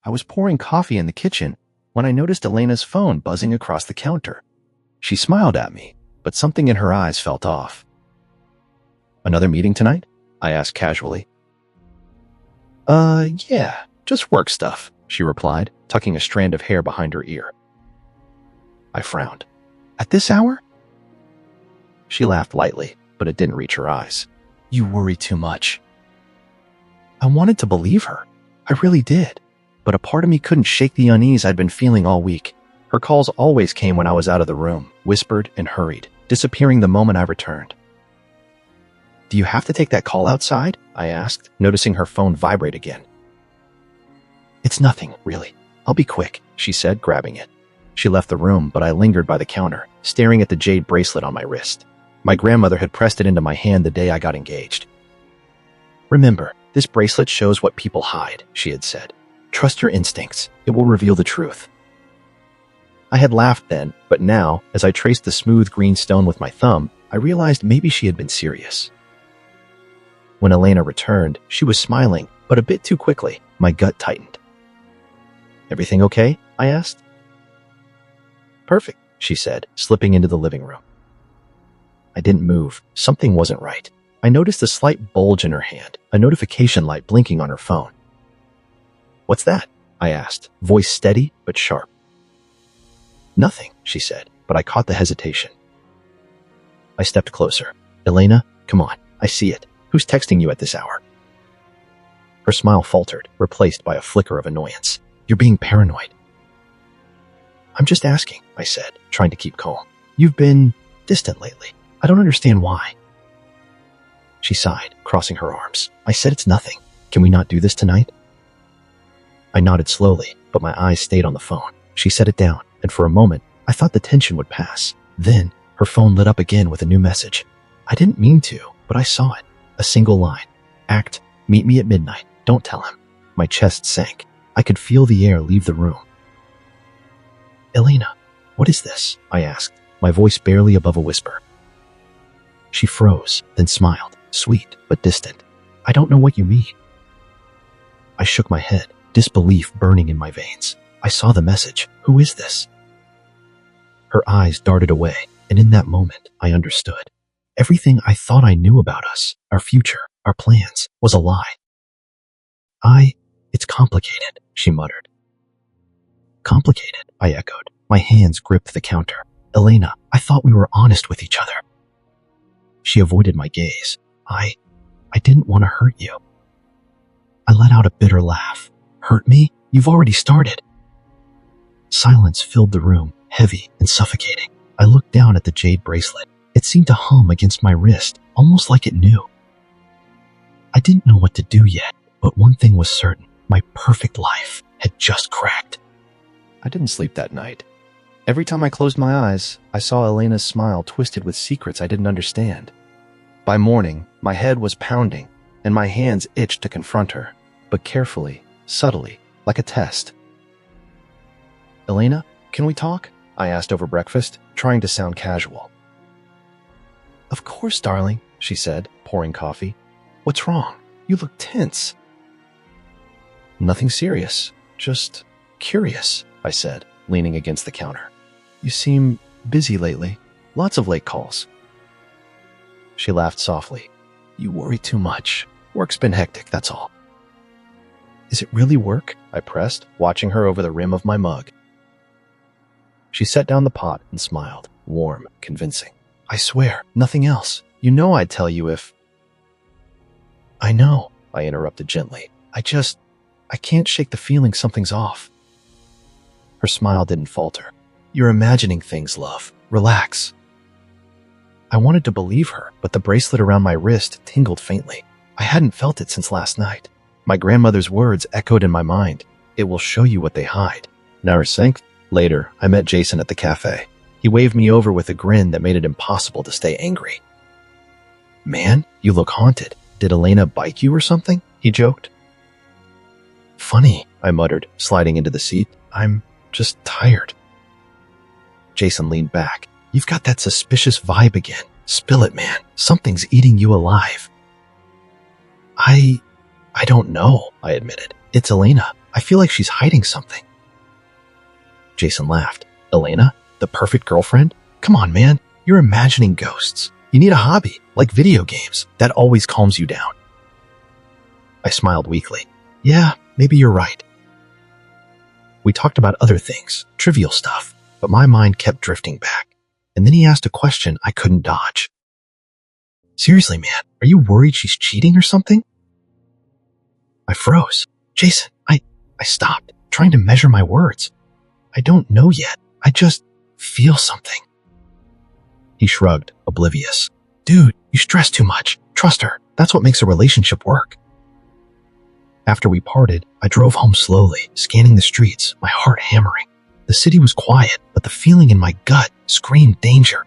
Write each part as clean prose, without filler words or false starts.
I was pouring coffee in the kitchen when I noticed Elena's phone buzzing across the counter. She smiled at me, but something in her eyes felt off. "Another meeting tonight?" I asked casually. Yeah, just work stuff," she replied, tucking a strand of hair behind her ear. I frowned. "At this hour?" She laughed lightly, but it didn't reach her eyes. "You worry too much." I wanted to believe her. I really did. But a part of me couldn't shake the unease I'd been feeling all week. Her calls always came when I was out of the room, whispered and hurried, disappearing the moment I returned. "Do you have to take that call outside?" I asked, noticing her phone vibrate again. "It's nothing, really. I'll be quick," she said, grabbing it. She left the room, but I lingered by the counter, staring at the jade bracelet on my wrist. My grandmother had pressed it into my hand the day I got engaged. "Remember, this bracelet shows what people hide," she had said. "Trust your instincts. It will reveal the truth." I had laughed then, but now, as I traced the smooth green stone with my thumb, I realized maybe she had been serious. When Elena returned, she was smiling, but a bit too quickly. My gut tightened. "Everything okay?" I asked. "Perfect," she said, slipping into the living room. I didn't move. Something wasn't right. I noticed a slight bulge in her hand, a notification light blinking on her phone. "What's that?" I asked, voice steady but sharp. "Nothing," she said, but I caught the hesitation. I stepped closer. "Elena, come on, I see it. Who's texting you at this hour?" Her smile faltered, replaced by a flicker of annoyance. "You're being paranoid." "I'm just asking," I said, trying to keep calm. "You've been distant lately. I don't understand why." She sighed, crossing her arms. "I said it's nothing. Can we not do this tonight?" I nodded slowly, but my eyes stayed on the phone. She set it down, and for a moment, I thought the tension would pass. Then, her phone lit up again with a new message. I didn't mean to, but I saw it. A single line. "Act, meet me at midnight. Don't tell him." My chest sank. I could feel the air leave the room. "Elena, what is this?" I asked, my voice barely above a whisper. She froze, then smiled, sweet but distant. "I don't know what you mean." I shook my head, disbelief burning in my veins. I saw the message. Who is this? Her eyes darted away, and in that moment, I understood. Everything I thought I knew about us, our future, our plans, was a lie. It's complicated," she muttered. "Complicated," I echoed. My hands gripped the counter. "Elena, I thought we were honest with each other." She avoided my gaze. I didn't want to hurt you." I let out a bitter laugh. "Hurt me? You've already started." Silence filled the room, heavy and suffocating. I looked down at the jade bracelet. It seemed to hum against my wrist, almost like it knew. I didn't know what to do yet, but one thing was certain. My perfect life had just cracked. I didn't sleep that night. Every time I closed my eyes, I saw Elena's smile twisted with secrets I didn't understand. By morning, my head was pounding, and my hands itched to confront her, but carefully, subtly, like a test. "Elena, can we talk?" I asked over breakfast, trying to sound casual. "Of course, darling," she said, pouring coffee. "What's wrong? You look tense." "Nothing serious, just curious," I said, leaning against the counter. "You seem busy lately. Lots of late calls." She laughed softly. "You worry too much. Work's been hectic, that's all." "Is it really work?" I pressed, watching her over the rim of my mug. She set down the pot and smiled, warm, convincing. "I swear, nothing else. You know I'd tell you if—" "I know," I interrupted gently. I can't shake the feeling something's off." Her smile didn't falter. "You're imagining things, love. Relax." I wanted to believe her, but the bracelet around my wrist tingled faintly. I hadn't felt it since last night. My grandmother's words echoed in my mind. "It will show you what they hide." Narsink. Later, I met Jason at the cafe. He waved me over with a grin that made it impossible to stay angry. "Man, you look haunted. Did Elena bite you or something?" he joked. "Funny," I muttered, sliding into the seat. "I'm just tired." Jason leaned back. "You've got that suspicious vibe again. Spill it, man. Something's eating you alive." I don't know," I admitted. "It's Elena. I feel like she's hiding something. Jason laughed. Elena? The perfect girlfriend? Come on, man. You're imagining ghosts. You need a hobby, like video games. That always calms you down. I smiled weakly. Yeah, maybe you're right. We talked about other things, trivial stuff, but my mind kept drifting back. And then he asked a question I couldn't dodge. Seriously, man, are you worried she's cheating or something? I froze. Jason, I stopped, trying to measure my words. I don't know yet. I just feel something. He shrugged, oblivious. Dude, you stress too much. Trust her. That's what makes a relationship work. After we parted, I drove home slowly, scanning the streets, my heart hammering. The city was quiet, but the feeling in my gut screamed danger.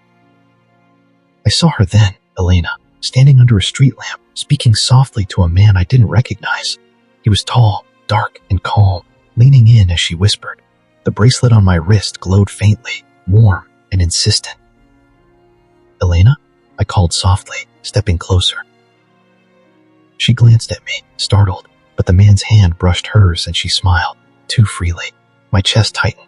I saw her then, Elena, standing under a street lamp, speaking softly to a man I didn't recognize. He was tall, dark, and calm, leaning in as she whispered. The bracelet on my wrist glowed faintly, warm and insistent. Elena? I called softly, stepping closer. She glanced at me, startled, but the man's hand brushed hers and she smiled, too freely. My chest tightened.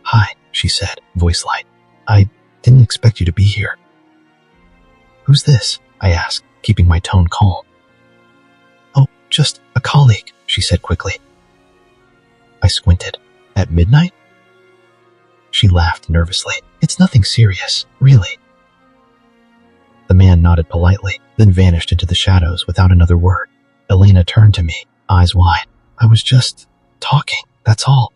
Hi, she said, voice light. I didn't expect you to be here. Who's this? I asked, keeping my tone calm. Oh, just a colleague, she said quickly. I squinted. At midnight? She laughed nervously. It's nothing serious, really. The man nodded politely, then vanished into the shadows without another word. Elena turned to me, eyes wide. I was just talking, that's all.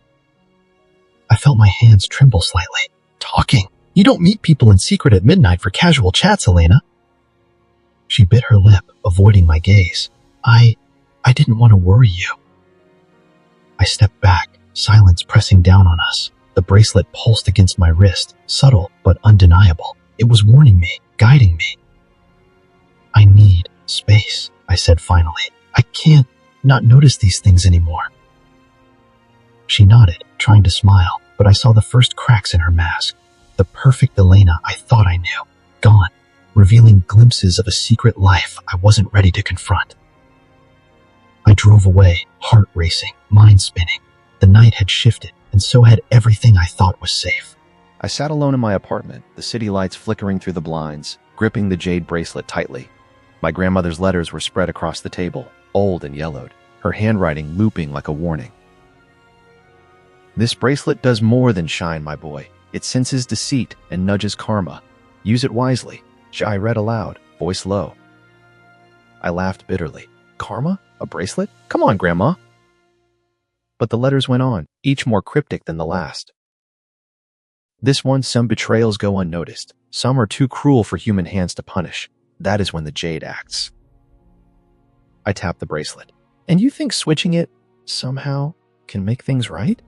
I felt my hands tremble slightly. Talking? You don't meet people in secret at midnight for casual chats, Elena. She bit her lip, avoiding my gaze. I didn't want to worry you. I stepped back, silence pressing down on us. The bracelet pulsed against my wrist, subtle but undeniable. It was warning me, guiding me. I need space, I said finally. I can't not notice these things anymore. She nodded, trying to smile, but I saw the first cracks in her mask. The perfect Elena I thought I knew, gone, revealing glimpses of a secret life I wasn't ready to confront. I drove away, heart racing, mind spinning. The night had shifted, and so had everything I thought was safe. I sat alone in my apartment, the city lights flickering through the blinds, gripping the jade bracelet tightly. My grandmother's letters were spread across the table, old and yellowed, her handwriting looping like a warning. This bracelet does more than shine, my boy. It senses deceit and nudges karma. Use it wisely. I read aloud, voice low. I laughed bitterly. Karma? A bracelet? Come on, Grandma. But the letters went on, each more cryptic than the last. This one, some betrayals go unnoticed. Some are too cruel for human hands to punish. That is when the jade acts. I tapped the bracelet. And you think switching it, somehow, can make things right?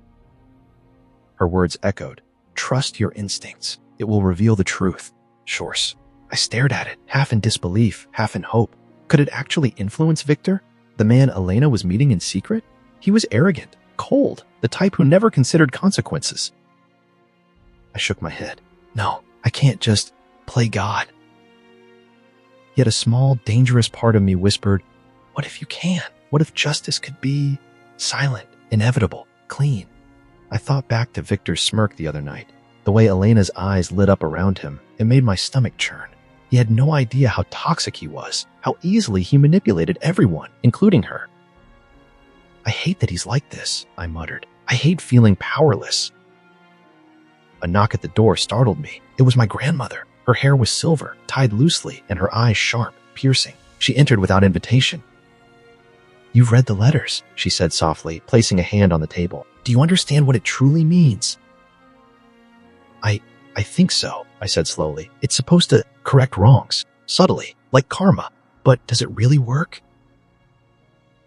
Her words echoed. Trust your instincts. It will reveal the truth. Shores. I stared at it, half in disbelief, half in hope. Could it actually influence Victor? The man Elena was meeting in secret? He was arrogant, cold, the type who never considered consequences. I shook my head. No, I can't just play God. Yet a small, dangerous part of me whispered, what if you can? What if justice could be silent, inevitable, clean? I thought back to Victor's smirk the other night. The way Elena's eyes lit up around him, it made my stomach churn. He had no idea how toxic he was, how easily he manipulated everyone, including her. I hate that he's like this, I muttered. I hate feeling powerless. A knock at the door startled me. It was my grandmother. Her hair was silver, tied loosely, and her eyes sharp, piercing. She entered without invitation. You've read the letters, she said softly, placing a hand on the table. Do you understand what it truly means? I think so, I said slowly. It's supposed to correct wrongs, subtly, like karma. But does it really work?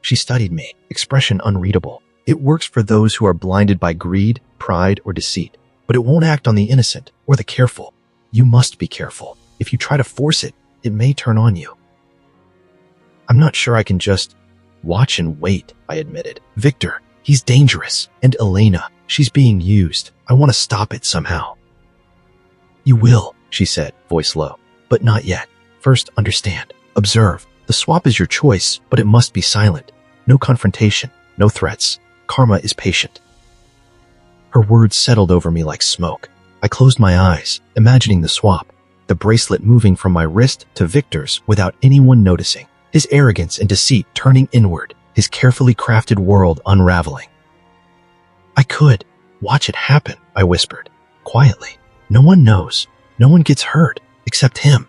She studied me, expression unreadable. It works for those who are blinded by greed, pride, or deceit, but it won't act on the innocent or the careful. You must be careful. If you try to force it, it may turn on you. I'm not sure I can just watch and wait, I admitted. Victor, he's dangerous. And Elena, she's being used. I want to stop it somehow. You will, she said, voice low. But not yet. First, understand. Observe. The swap is your choice, but it must be silent. No confrontation. no threats. Karma is patient. Her words settled over me like smoke. I closed my eyes, imagining the swap, the bracelet moving from my wrist to Victor's without anyone noticing, his arrogance and deceit turning inward, his carefully crafted world unraveling. I could watch it happen, I whispered, quietly. No one knows. No one gets hurt, except him.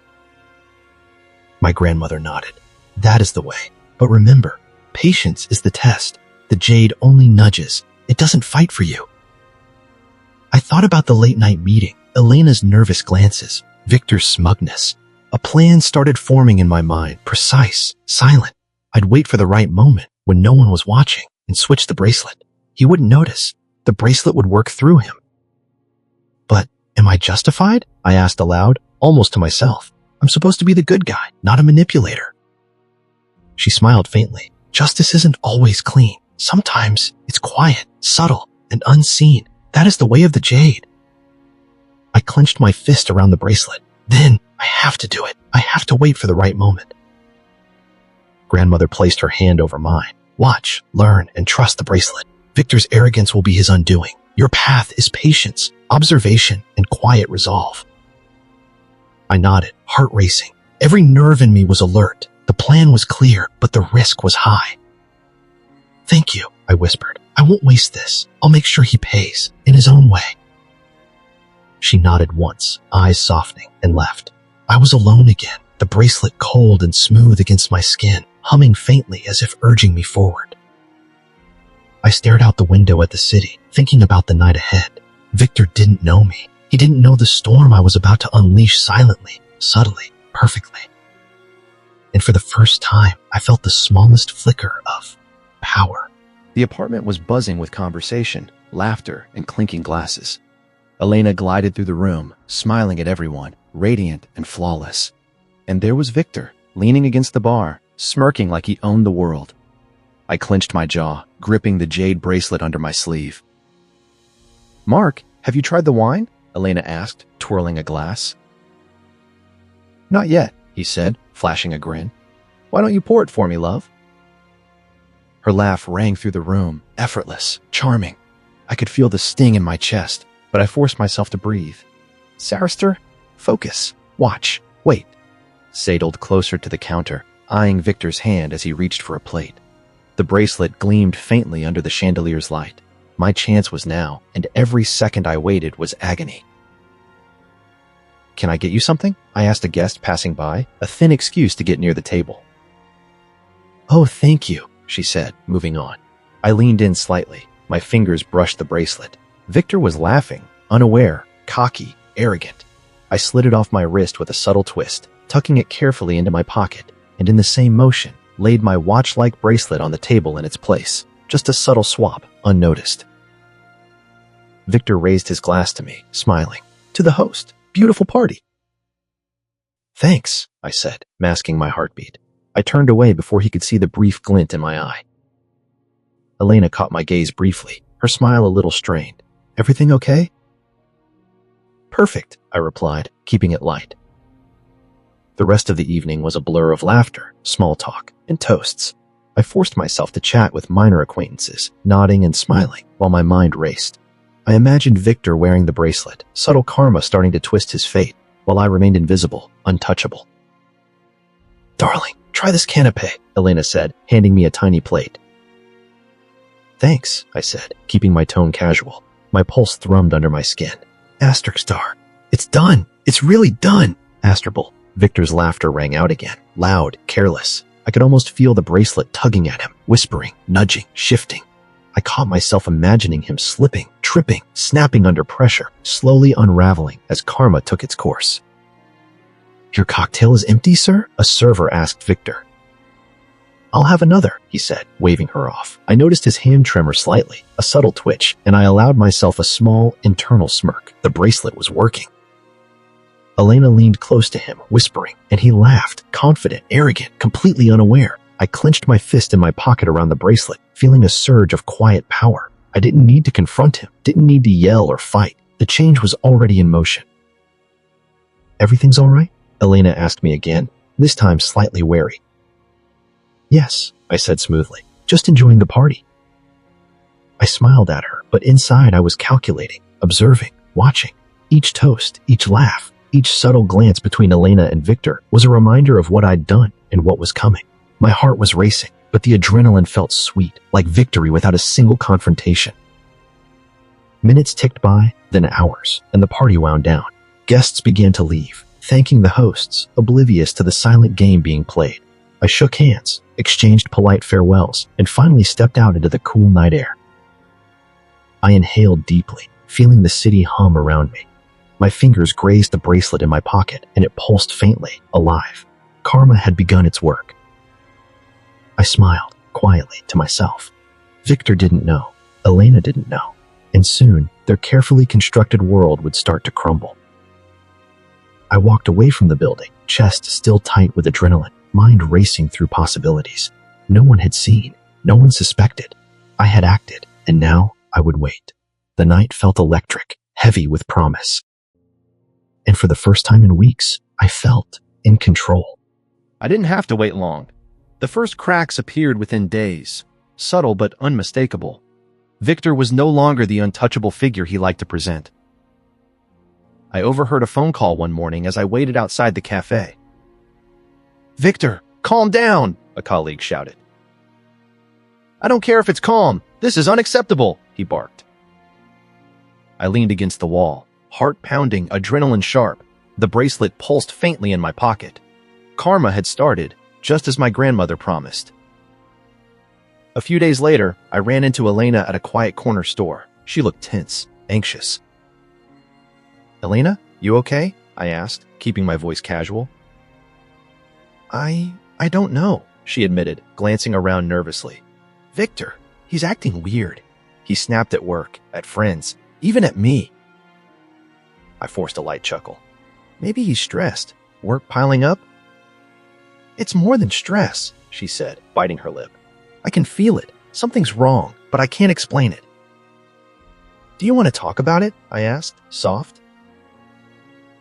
My grandmother nodded. That is the way. But remember, patience is the test. The jade only nudges. It doesn't fight for you. I thought about the late-night meeting, Elena's nervous glances, Victor's smugness. A plan started forming in my mind, precise, silent. I'd wait for the right moment when no one was watching and switch the bracelet. He wouldn't notice. The bracelet would work through him. But am I justified? I asked aloud, almost to myself. I'm supposed to be the good guy, not a manipulator. She smiled faintly. Justice isn't always clean. Sometimes it's quiet, subtle, and unseen. That is the way of the jade. I clenched my fist around the bracelet. Then I have to do it. I have to wait for the right moment. Grandmother placed her hand over mine. Watch, learn, and trust the bracelet. Victor's arrogance will be his undoing. Your path is patience, observation, and quiet resolve. I nodded, heart racing. Every nerve in me was alert. The plan was clear, but the risk was high. Thank you, I whispered. I won't waste this. I'll make sure he pays, in his own way. She nodded once, eyes softening, and left. I was alone again, the bracelet cold and smooth against my skin, humming faintly as if urging me forward. I stared out the window at the city, thinking about the night ahead. Victor didn't know me. He didn't know the storm I was about to unleash silently, subtly, perfectly. And for the first time, I felt the smallest flicker of power. The apartment was buzzing with conversation, laughter, and clinking glasses. Elena glided through the room, smiling at everyone, radiant and flawless. And there was Victor, leaning against the bar, smirking like he owned the world. I clenched my jaw, gripping the jade bracelet under my sleeve. "Mark, have you tried the wine?" Elena asked, twirling a glass. "Not yet," he said, flashing a grin. "Why don't you pour it for me, love?" Her laugh rang through the room, effortless, charming. I could feel the sting in my chest, but I forced myself to breathe. "Sarister, focus, watch, wait." Sidled closer to the counter, eyeing Victor's hand as he reached for a plate. The bracelet gleamed faintly under the chandelier's light. My chance was now, and every second I waited was agony. "Can I get you something?" I asked a guest passing by, a thin excuse to get near the table. "Oh, thank you," she said, moving on. I leaned in slightly. My fingers brushed the bracelet. Victor was laughing, unaware, cocky, arrogant. I slid it off my wrist with a subtle twist, tucking it carefully into my pocket, and in the same motion, laid my watch-like bracelet on the table in its place. Just a subtle swap, unnoticed. Victor raised his glass to me, smiling. "To the host. Beautiful party." "Thanks," I said, masking my heartbeat. I turned away before he could see the brief glint in my eye. Elena caught my gaze briefly, her smile a little strained. "Everything okay?" "Perfect," I replied, keeping it light. The rest of the evening was a blur of laughter, small talk, and toasts. I forced myself to chat with minor acquaintances, nodding and smiling while my mind raced. I imagined Victor wearing the bracelet, subtle karma starting to twist his fate, while I remained invisible, untouchable. "Darling, try this canapé," Elena said, handing me a tiny plate. "Thanks," I said, keeping my tone casual. My pulse thrummed under my skin. "Asterisk star. It's done. It's really done." Astrable. Victor's laughter rang out again, loud, careless. I could almost feel the bracelet tugging at him, whispering, nudging, shifting. I caught myself imagining him slipping, tripping, snapping under pressure, slowly unraveling as karma took its course. "Your cocktail is empty, sir?" a server asked Victor. "I'll have another," he said, waving her off. I noticed his hand tremor slightly, a subtle twitch, and I allowed myself a small, internal smirk. The bracelet was working. Elena leaned close to him, whispering, and he laughed, confident, arrogant, completely unaware. I clenched my fist in my pocket around the bracelet, feeling a surge of quiet power. I didn't need to confront him, didn't need to yell or fight. The change was already in motion. "Everything's all right?" Elena asked me again, this time slightly wary. "Yes," I said smoothly, "just enjoying the party." I smiled at her, but inside I was calculating, observing, watching. Each toast, each laugh, each subtle glance between Elena and Victor was a reminder of what I'd done and what was coming. My heart was racing, but the adrenaline felt sweet, like victory without a single confrontation. Minutes ticked by, then hours, and the party wound down. Guests began to leave, thanking the hosts, oblivious to the silent game being played. I shook hands, exchanged polite farewells, and finally stepped out into the cool night air. I inhaled deeply, feeling the city hum around me. My fingers grazed the bracelet in my pocket, and it pulsed faintly, alive. Karma had begun its work. I smiled, quietly, to myself. Victor didn't know. Elena didn't know. And soon, their carefully constructed world would start to crumble. I walked away from the building, chest still tight with adrenaline, mind racing through possibilities. No one had seen, no one suspected. I had acted, and now I would wait. The night felt electric, heavy with promise. And for the first time in weeks, I felt in control. I didn't have to wait long. The first cracks appeared within days, subtle but unmistakable. Victor was no longer the untouchable figure he liked to present. I overheard a phone call one morning as I waited outside the cafe. "Victor, calm down," a colleague shouted. "I don't care if it's calm. This is unacceptable," he barked. I leaned against the wall, heart pounding, adrenaline sharp. The bracelet pulsed faintly in my pocket. Karma had started, just as my grandmother promised. A few days later, I ran into Elena at a quiet corner store. She looked tense, anxious. "Elena, you okay?" I asked, keeping my voice casual. I don't know," she admitted, glancing around nervously. "Victor, he's acting weird. He snapped at work, at friends, even at me." I forced a light chuckle. "Maybe he's stressed. Work piling up?" "It's more than stress," she said, biting her lip. "I can feel it. Something's wrong, but I can't explain it." "Do you want to talk about it?" I asked, soft.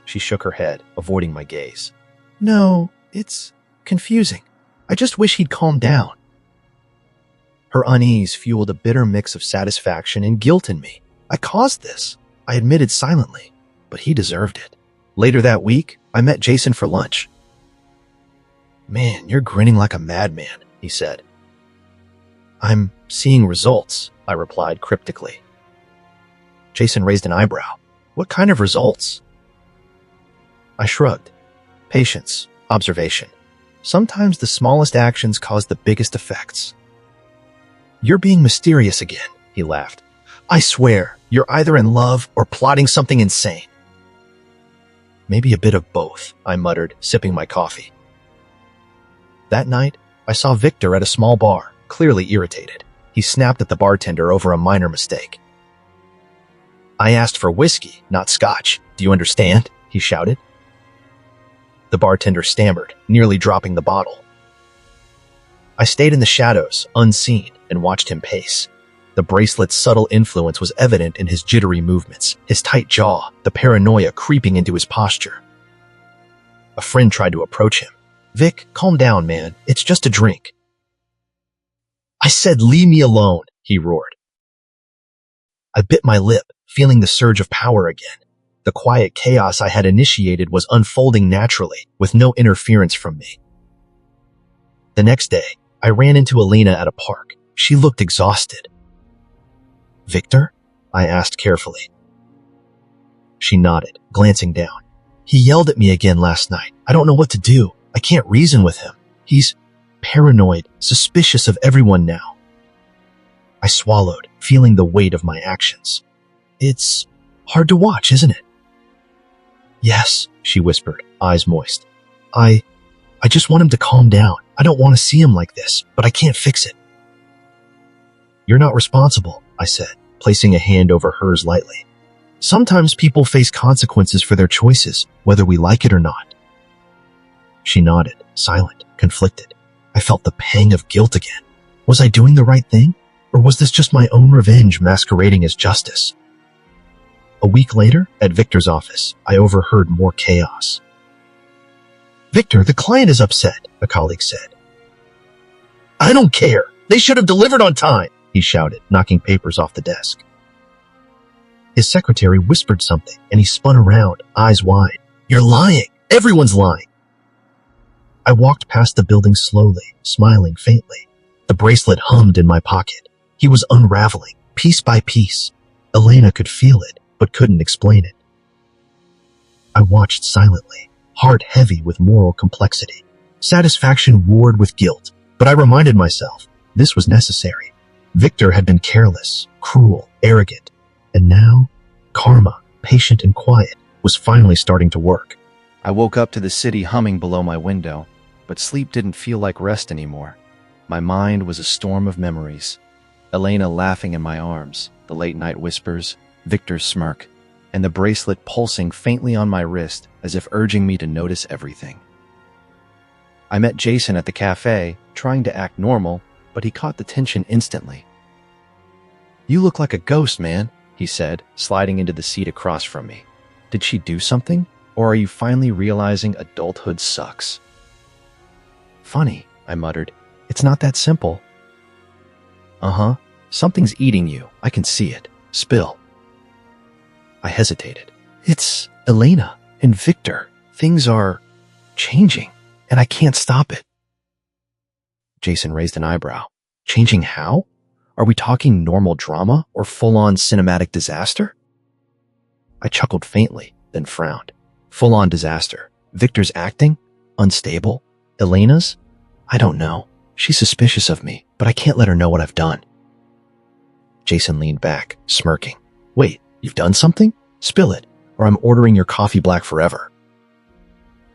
She shook her head, avoiding my gaze. "No, it's confusing. I just wish he'd calm down." Her unease fueled a bitter mix of satisfaction and guilt in me. I caused this, I admitted silently, but he deserved it. Later that week, I met Jason for lunch. "Man, you're grinning like a madman," he said. "I'm seeing results," I replied cryptically. Jason raised an eyebrow. "What kind of results?" I shrugged. "Patience, observation. Sometimes the smallest actions cause the biggest effects." "You're being mysterious again," he laughed. "I swear, you're either in love or plotting something insane." "Maybe a bit of both," I muttered, sipping my coffee. That night, I saw Victor at a small bar, clearly irritated. He snapped at the bartender over a minor mistake. "I asked for whiskey, not scotch. Do you understand?" he shouted. The bartender stammered, nearly dropping the bottle. I stayed in the shadows, unseen, and watched him pace. The bracelet's subtle influence was evident in his jittery movements, his tight jaw, the paranoia creeping into his posture. A friend tried to approach him. "Vic, calm down, man. It's just a drink." "I said leave me alone," he roared. I bit my lip, feeling the surge of power again. The quiet chaos I had initiated was unfolding naturally, with no interference from me. The next day, I ran into Elena at a park. She looked exhausted. "Victor?" I asked carefully. She nodded, glancing down. "He yelled at me again last night. I don't know what to do. I can't reason with him. He's paranoid, suspicious of everyone now." I swallowed, feeling the weight of my actions. "It's hard to watch, isn't it?" "Yes," she whispered, eyes moist. I just want him to calm down. I don't want to see him like this, but I can't fix it." "You're not responsible," I said, placing a hand over hers lightly. "Sometimes people face consequences for their choices, whether we like it or not." She nodded, silent, conflicted. I felt the pang of guilt again. Was I doing the right thing? Or was this just my own revenge masquerading as justice? A week later, at Victor's office, I overheard more chaos. "Victor, the client is upset," a colleague said. "I don't care. They should have delivered on time," he shouted, knocking papers off the desk. His secretary whispered something, and he spun around, eyes wide. You're lying! Everyone's lying! I walked past the building slowly, smiling faintly. The bracelet hummed in my pocket. He was unraveling, piece by piece. Elena could feel it, but couldn't explain it. I watched silently, heart heavy with moral complexity. Satisfaction warred with guilt, but I reminded myself this was necessary. Victor had been careless, cruel, arrogant, and now karma, patient and quiet, was finally starting to work. I woke up to the city humming below my window, but sleep didn't feel like rest anymore. My mind was a storm of memories. Elena laughing in my arms, the late-night whispers, Victor's smirk, and the bracelet pulsing faintly on my wrist as if urging me to notice everything. I met Jason at the cafe, trying to act normal, but he caught the tension instantly. "You look like a ghost, man," he said, sliding into the seat across from me. "Did she do something? Or are you finally realizing adulthood sucks?" "Funny," I muttered. "It's not that simple." "Uh-huh. Something's eating you. I can see it. Spill." I hesitated. "It's Elena and Victor. Things are changing, and I can't stop it." Jason raised an eyebrow. "Changing how? Are we talking normal drama or full-on cinematic disaster?" I chuckled faintly, then frowned. Full-on disaster. Victor's acting? Unstable? Elena's? I don't know. She's suspicious of me, but I can't let her know what I've done. Jason leaned back, smirking. "Wait, you've done something? Spill it, or I'm ordering your coffee black forever."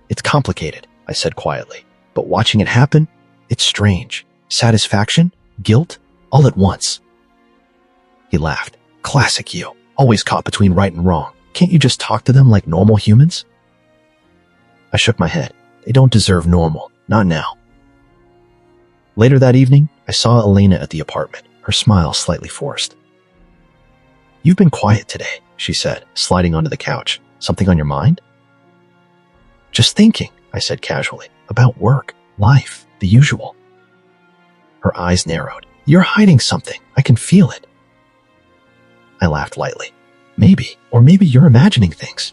"It's complicated," I said quietly, "but watching it happen, it's strange. Satisfaction, guilt, all at once." He laughed. "Classic you. Always caught between right and wrong. Can't you just talk to them like normal humans?" I shook my head. They don't deserve normal. Not now. Later that evening, I saw Elena at the apartment, her smile slightly forced. "You've been quiet today," she said, sliding onto the couch. "Something on your mind?" "Just thinking," I said casually, "about work, life, the usual." Her eyes narrowed. "You're hiding something. I can feel it." I laughed lightly. "Maybe, or maybe you're imagining things."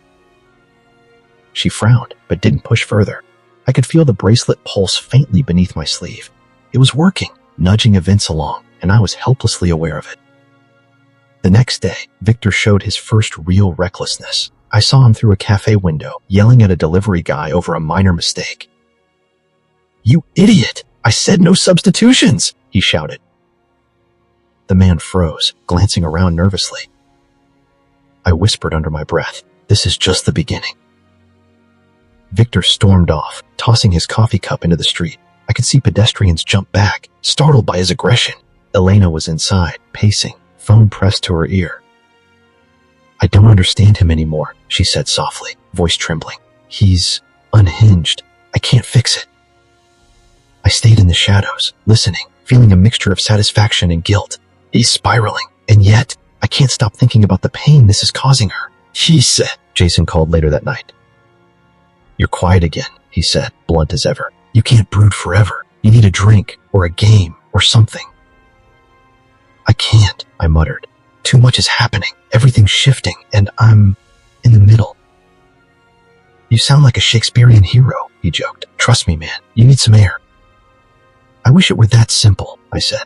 She frowned, but didn't push further. I could feel the bracelet pulse faintly beneath my sleeve. It was working, nudging events along, and I was helplessly aware of it. The next day, Victor showed his first real recklessness. I saw him through a cafe window, yelling at a delivery guy over a minor mistake. "You idiot! I said no substitutions!" he shouted. The man froze, glancing around nervously. I whispered under my breath, "This is just the beginning." Victor stormed off, tossing his coffee cup into the street. I could see pedestrians jump back, startled by his aggression. Elena was inside, pacing, phone pressed to her ear. "I don't understand him anymore," she said softly, voice trembling. "He's unhinged. I can't fix it." I stayed in the shadows, listening, feeling a mixture of satisfaction and guilt. He's spiraling, and yet I can't stop thinking about the pain this is causing her. "He said," Jason called later that night. "You're quiet again," he said, blunt as ever. "You can't brood forever. You need a drink, or a game, or something." "I can't," I muttered. "Too much is happening. Everything's shifting, and I'm in the middle." "You sound like a Shakespearean hero," he joked. "Trust me, man. You need some air." "I wish it were that simple," I said.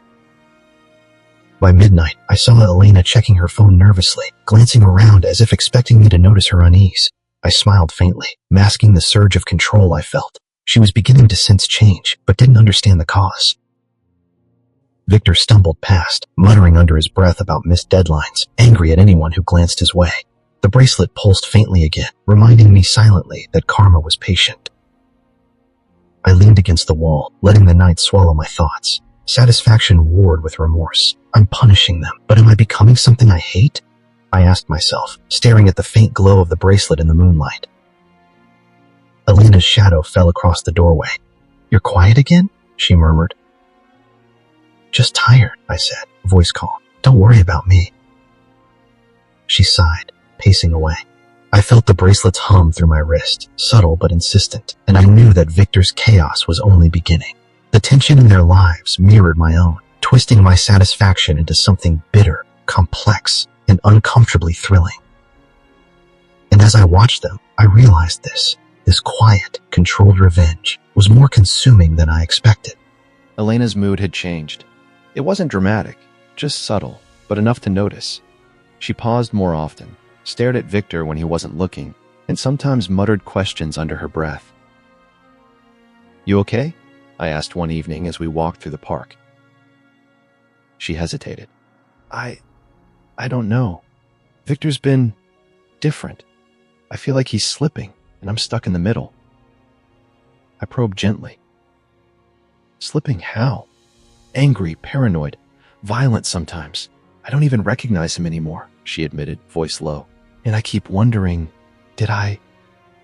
By midnight, I saw Elena checking her phone nervously, glancing around as if expecting me to notice her unease. I smiled faintly, masking the surge of control I felt. She was beginning to sense change, but didn't understand the cause. Victor stumbled past, muttering under his breath about missed deadlines, angry at anyone who glanced his way. The bracelet pulsed faintly again, reminding me silently that karma was patient. I leaned against the wall, letting the night swallow my thoughts. Satisfaction warred with remorse. I'm punishing them, but am I becoming something I hate? I asked myself, staring at the faint glow of the bracelet in the moonlight. Elena's shadow fell across the doorway. "You're quiet again?" she murmured. "Just tired," I said, voice calm. "Don't worry about me." She sighed, pacing away. I felt the bracelet's hum through my wrist, subtle but insistent, and I knew that Victor's chaos was only beginning. The tension in their lives mirrored my own, twisting my satisfaction into something bitter, complex, and uncomfortably thrilling. And as I watched them, I realized this quiet, controlled revenge was more consuming than I expected. Elena's mood had changed. It wasn't dramatic, just subtle, but enough to notice. She paused more often, stared at Victor when he wasn't looking, and sometimes muttered questions under her breath. "You okay?" I asked one evening as we walked through the park. She hesitated. I don't know. Victor's been different. I feel like he's slipping, and I'm stuck in the middle." I probed gently. "Slipping how?" "Angry, paranoid, violent sometimes. I don't even recognize him anymore," she admitted, voice low. "And I keep wondering, did I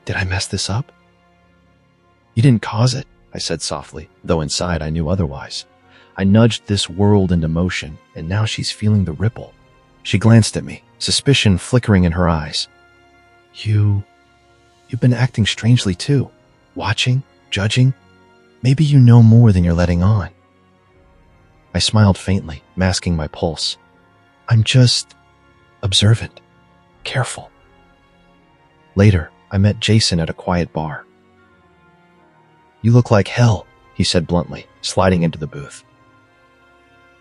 mess this up?" "You didn't cause it," I said softly, though inside I knew otherwise. I nudged this world into motion, and now she's feeling the ripple. She glanced at me, suspicion flickering in her eyes. You've been acting strangely too. Watching, judging. Maybe you know more than you're letting on." I smiled faintly, masking my pulse. "I'm just observant, careful." Later, I met Jason at a quiet bar. "You look like hell," he said bluntly, sliding into the booth.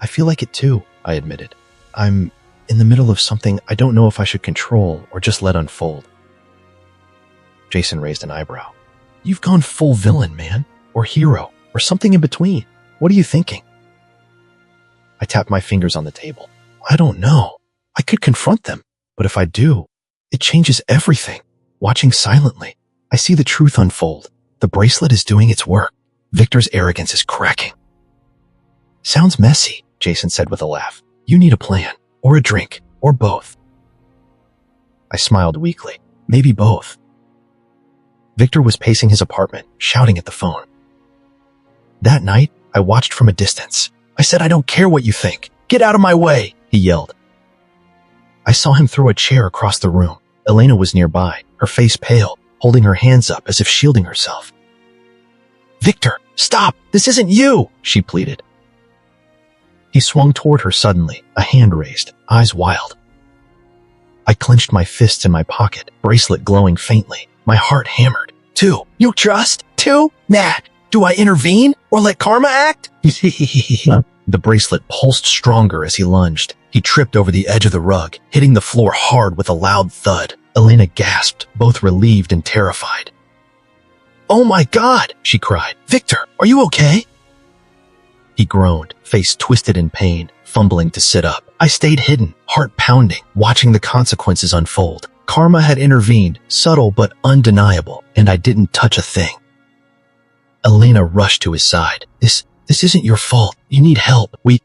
"I feel like it too," I admitted. "I'm in the middle of something I don't know if I should control or just let unfold." Jason raised an eyebrow. "You've gone full villain, man, or hero, or something in between. What are you thinking?" I tapped my fingers on the table. "I don't know. I could confront them, but if I do, it changes everything. Watching silently, I see the truth unfold. The bracelet is doing its work. Victor's arrogance is cracking." "Sounds messy," Jason said with a laugh. "You need a plan, or a drink, or both." I smiled weakly. Maybe both. Victor was pacing his apartment, shouting at the phone. That night, I watched from a distance. "I said I don't care what you think. Get out of my way," he yelled. I saw him throw a chair across the room. Elena was nearby, her face pale, holding her hands up as if shielding herself. "Victor, stop! This isn't you!" she pleaded. He swung toward her suddenly, a hand raised, eyes wild. I clenched my fists in my pocket, bracelet glowing faintly, my heart hammered. "Two, you trust? Two? Nah. Do I intervene or let karma act?" The bracelet pulsed stronger as he lunged. He tripped over the edge of the rug, hitting the floor hard with a loud thud. Elena gasped, both relieved and terrified. "Oh my God," she cried. "Victor, are you okay?" He groaned, face twisted in pain, fumbling to sit up. I stayed hidden, heart pounding, watching the consequences unfold. Karma had intervened, subtle but undeniable, and I didn't touch a thing. Elena rushed to his side. This isn't your fault. You need help. We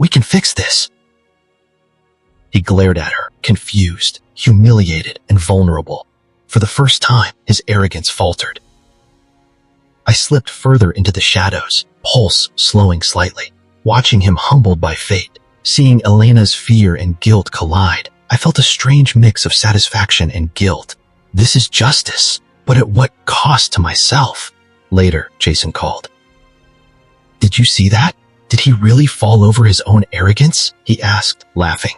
can fix this." He glared at her, confused, humiliated, and vulnerable. For the first time, his arrogance faltered. I slipped further into the shadows, pulse slowing slightly, watching him humbled by fate. Seeing Elena's fear and guilt collide, I felt a strange mix of satisfaction and guilt. This is justice, but at what cost to myself? Later, Jason called. "Did you see that? Did he really fall over his own arrogance?" he asked, laughing.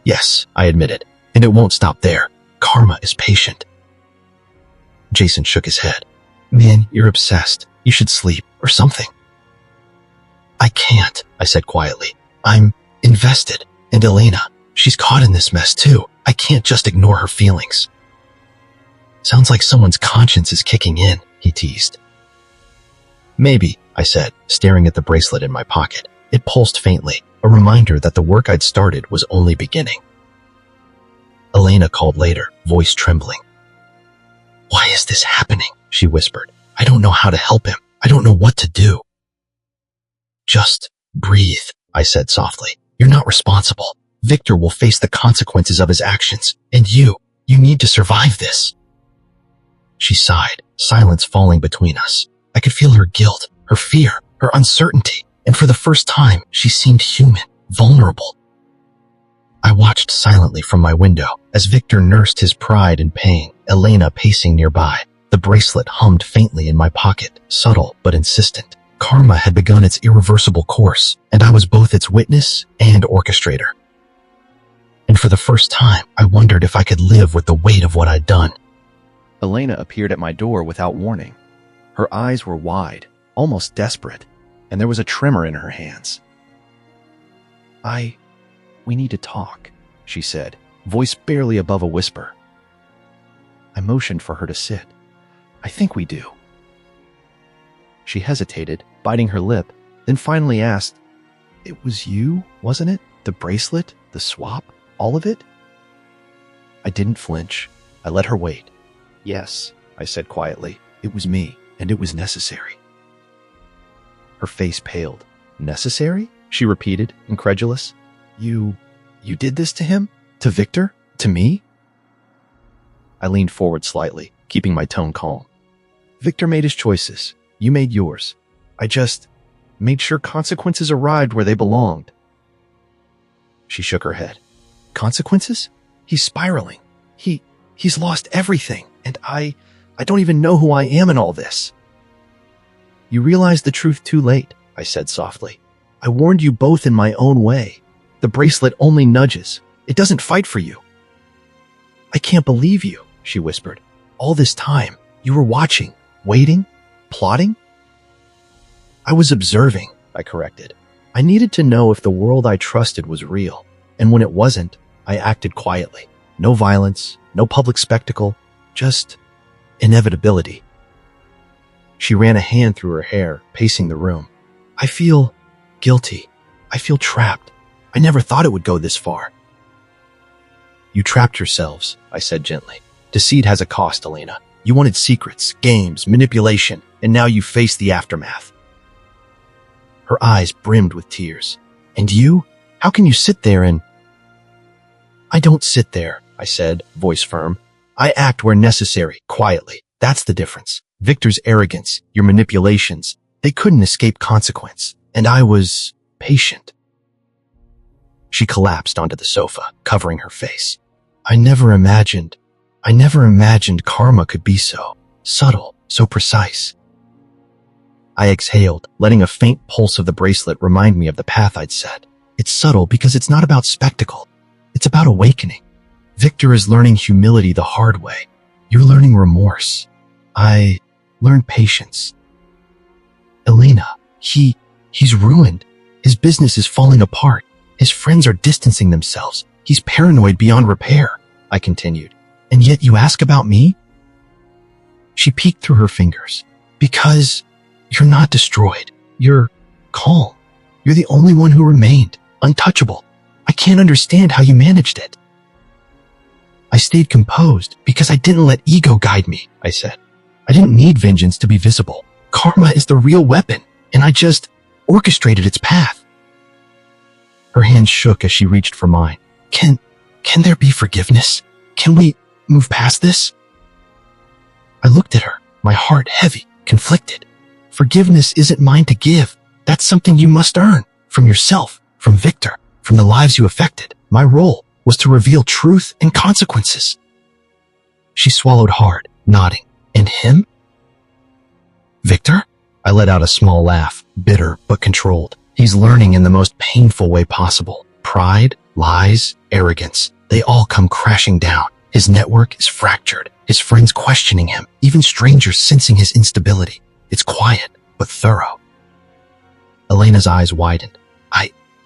"Yes," I admitted, "and it won't stop there. Karma is patient." Jason shook his head. "Man, you're obsessed. You should sleep, or something." "I can't," I said quietly. "I'm invested. And Elena, she's caught in this mess too. I can't just ignore her feelings." "Sounds like someone's conscience is kicking in," he teased. "Maybe," I said, staring at the bracelet in my pocket. It pulsed faintly, a reminder that the work I'd started was only beginning. Elena called later, voice trembling. "Why is this happening?" she whispered. "I don't know how to help him. I don't know what to do." "Just breathe," I said softly. "You're not responsible. Victor will face the consequences of his actions, and you need to survive this." She sighed, silence falling between us. I could feel her guilt, her fear, her uncertainty, and for the first time, she seemed human, vulnerable. I watched silently from my window as Victor nursed his pride and pain, Elena pacing nearby. The bracelet hummed faintly in my pocket, subtle but insistent. Karma had begun its irreversible course, and I was both its witness and orchestrator. And for the first time, I wondered if I could live with the weight of what I'd done. Elena appeared at my door without warning. Her eyes were wide, almost desperate, and there was a tremor in her hands. We need to talk, she said, voice barely above a whisper. I motioned for her to sit. I think we do. She hesitated, biting her lip, then finally asked, It was you, wasn't it? The bracelet, the swap, all of it? I didn't flinch. I let her wait. Yes, I said quietly, it was me, and it was necessary. Her face paled. Necessary? She repeated, incredulous. You did this to him? To Victor? To me? I leaned forward slightly, keeping my tone calm. Victor made his choices. You made yours. I just made sure consequences arrived where they belonged. She shook her head. Consequences? He's spiraling. He's lost everything, and I don't even know who I am in all this. You realized the truth too late, I said softly. I warned you both in my own way. The bracelet only nudges. It doesn't fight for you. I can't believe you, she whispered. All this time, you were watching, waiting, plotting? I was observing, I corrected. I needed to know if the world I trusted was real, and when it wasn't, I acted quietly. No violence, no public spectacle, just inevitability. She ran a hand through her hair, pacing the room. I feel guilty. I feel trapped. I never thought it would go this far. You trapped yourselves, I said gently. Deceit has a cost, Elena. You wanted secrets, games, manipulation, and now you face the aftermath. Her eyes brimmed with tears. And you? How can you sit there and... I don't sit there, I said, voice firm. I act where necessary, quietly. That's the difference. Victor's arrogance, your manipulations, they couldn't escape consequence. And I was patient. She collapsed onto the sofa, covering her face. I never imagined karma could be so subtle, so precise. I exhaled, letting a faint pulse of the bracelet remind me of the path I'd set. It's subtle because it's not about spectacle. It's about awakening. Victor is learning humility the hard way. You're learning remorse. I learned patience. Elena, he's ruined. His business is falling apart. His friends are distancing themselves. He's paranoid beyond repair, I continued. And yet you ask about me? She peeked through her fingers. Because you're not destroyed. You're calm. You're the only one who remained, untouchable. I can't understand how you managed it. I stayed composed because I didn't let ego guide me, I said. I didn't need vengeance to be visible. Karma is the real weapon, and I just orchestrated its path. Her hand shook as she reached for mine. Can there be forgiveness? Can we move past this? I looked at her, my heart heavy, conflicted. Forgiveness isn't mine to give. That's something you must earn. From yourself, from Victor, from the lives you affected. My role was to reveal truth and consequences. She swallowed hard, nodding. And him? Victor? I let out a small laugh, bitter but controlled. He's learning in the most painful way possible. Pride, lies, arrogance, they all come crashing down. His network is fractured, his friends questioning him, even strangers sensing his instability. It's quiet, but thorough. Elena's eyes widened.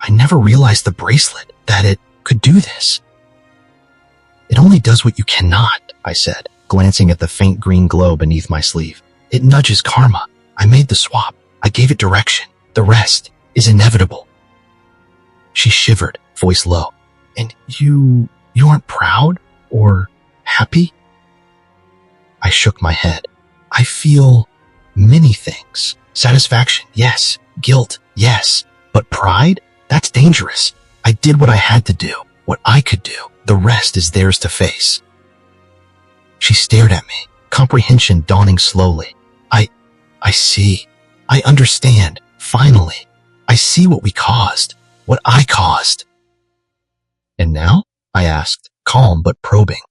I never realized the bracelet, that it could do this. It only does what you cannot, I said, glancing at the faint green glow beneath my sleeve. It nudges karma. I made the swap. I gave it direction. The rest is inevitable. She shivered, voice low. And you aren't proud or happy? I shook my head. I feel many things. Satisfaction, yes. Guilt, yes. But pride? That's dangerous. I did what I had to do, what I could do. The rest is theirs to face. She stared at me, comprehension dawning slowly. I see. I understand. Finally. I see what we caused. What I caused. And now? I asked, calm but probing.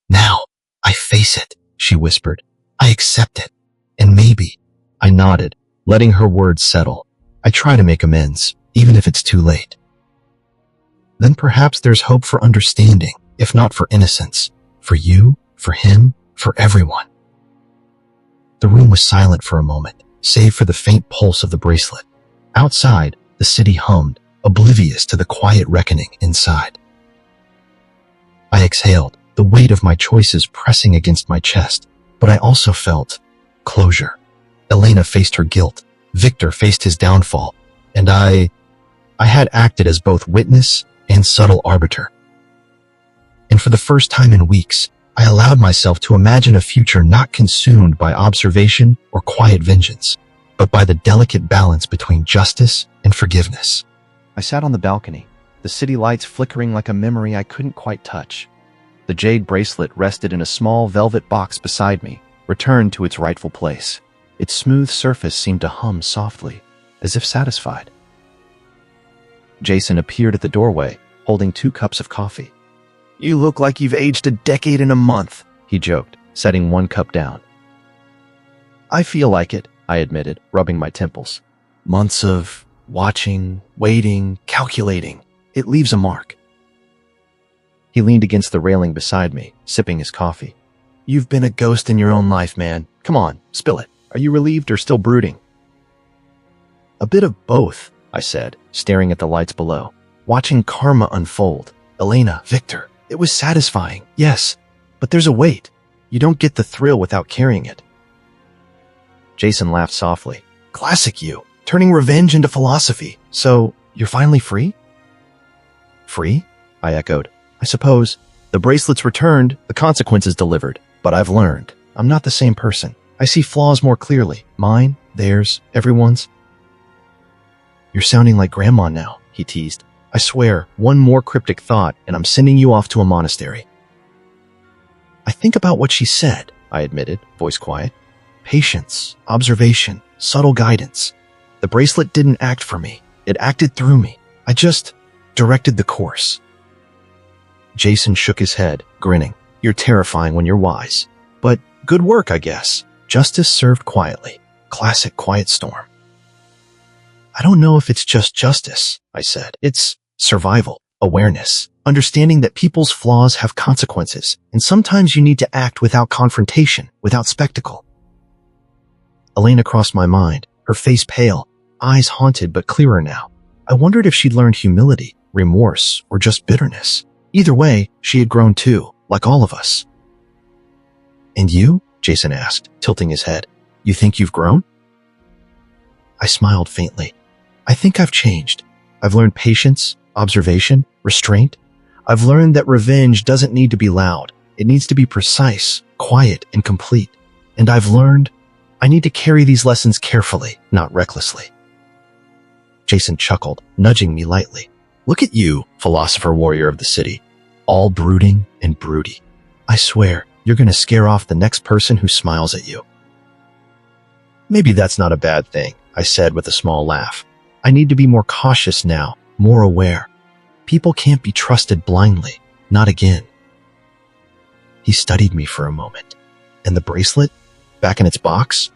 Now, I face it, she whispered. I accept it. And maybe, I nodded, letting her words settle. I try to make amends, even if it's too late. Then perhaps there's hope for understanding, if not for innocence. For you, for him, for everyone. The room was silent for a moment, save for the faint pulse of the bracelet. Outside, the city hummed, oblivious to the quiet reckoning inside. I exhaled, the weight of my choices pressing against my chest, but I also felt closure. Elena faced her guilt, Victor faced his downfall, and I had acted as both witness and subtle arbiter. And for the first time in weeks, I allowed myself to imagine a future not consumed by observation or quiet vengeance, but by the delicate balance between justice and forgiveness. I sat on the balcony, the city lights flickering like a memory I couldn't quite touch. The jade bracelet rested in a small velvet box beside me, returned to its rightful place. Its smooth surface seemed to hum softly, as if satisfied. Jason appeared at the doorway, holding 2 cups of coffee. "You look like you've aged a decade in a month," he joked, setting 1 cup down. "I feel like it," I admitted, rubbing my temples. "Months of watching, waiting, calculating. It leaves a mark." He leaned against the railing beside me, sipping his coffee. "You've been a ghost in your own life, man. Come on, spill it. Are you relieved or still brooding?" "A bit of both," I said, staring at the lights below. "Watching karma unfold. Elena, Victor. It was satisfying, yes, but there's a weight. You don't get the thrill without carrying it." Jason laughed softly. "Classic you, turning revenge into philosophy. So, you're finally free?" "Free?" I echoed. "I suppose. The bracelet's returned, the consequences delivered. But I've learned. I'm not the same person. I see flaws more clearly. Mine, theirs, everyone's." "You're sounding like Grandma now," he teased. "I swear, one more cryptic thought and I'm sending you off to a monastery." "I think about what she said," I admitted, voice quiet. "Patience, observation, subtle guidance. The bracelet didn't act for me. It acted through me. I just directed the course." Jason shook his head, grinning. "You're terrifying when you're wise. But good work, I guess. Justice served quietly. Classic quiet storm." "I don't know if it's just justice," I said. "It's survival, awareness, understanding that people's flaws have consequences, and sometimes you need to act without confrontation, without spectacle." Elena crossed my mind, her face pale, eyes haunted but clearer now. I wondered if she'd learned humility, remorse, or just bitterness. Either way, she had grown too, like all of us. "And you?" Jason asked, tilting his head. "You think you've grown?" I smiled faintly. "I think I've changed. I've learned patience, observation, restraint. I've learned that revenge doesn't need to be loud. It needs to be precise, quiet, and complete. And I've learned I need to carry these lessons carefully, not recklessly." Jason chuckled, nudging me lightly. "Look at you, philosopher warrior of the city. All brooding and broody. I swear, you're going to scare off the next person who smiles at you." "Maybe that's not a bad thing," I said with a small laugh. "I need to be more cautious now, more aware. People can't be trusted blindly, not again." He studied me for a moment. "And the bracelet? Back in its box?"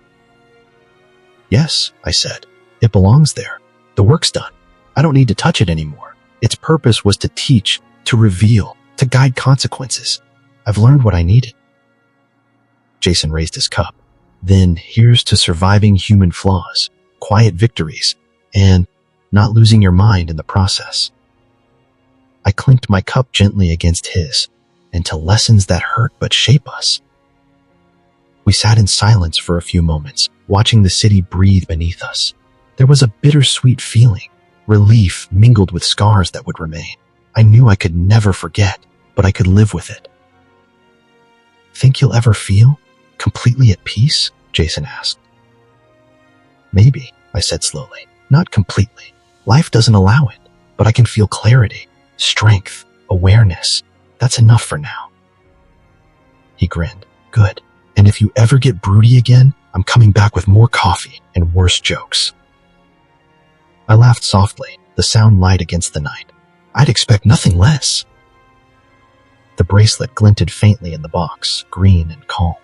"Yes," I said. "It belongs there. The work's done. I don't need to touch it anymore. Its purpose was to teach, to reveal, to guide consequences. I've learned what I needed." Jason raised his cup. "Then here's to surviving human flaws, quiet victories, and not losing your mind in the process." I clinked my cup gently against his, and to lessons that hurt but shape us. We sat in silence for a few moments, watching the city breathe beneath us. There was a bittersweet feeling, relief mingled with scars that would remain. I knew I could never forget, but I could live with it. "Think you'll ever feel completely at peace?" Jason asked. "Maybe," I said slowly. "Not completely. Life doesn't allow it, but I can feel clarity, strength, awareness. That's enough for now." He grinned. "Good. And if you ever get broody again, I'm coming back with more coffee and worse jokes." I laughed softly, the sound light against the night. I'd expect nothing less. The bracelet glinted faintly in the box, green and calm.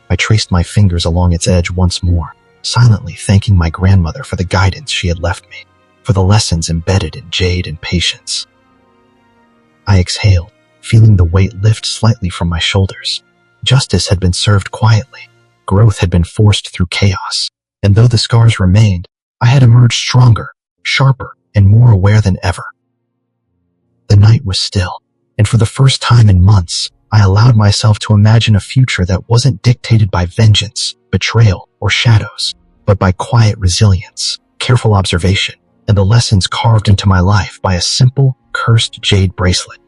I traced my fingers along its edge once more, silently thanking my grandmother for the guidance she had left me, for the lessons embedded in jade and patience. I exhaled, feeling the weight lift slightly from my shoulders. Justice had been served quietly. Growth had been forced through chaos. And though the scars remained, I had emerged stronger, sharper, and more aware than ever. The night was still, and for the first time in months, I allowed myself to imagine a future that wasn't dictated by vengeance, betrayal, or shadows, but by quiet resilience, careful observation, and the lessons carved into my life by a simple, cursed jade bracelet.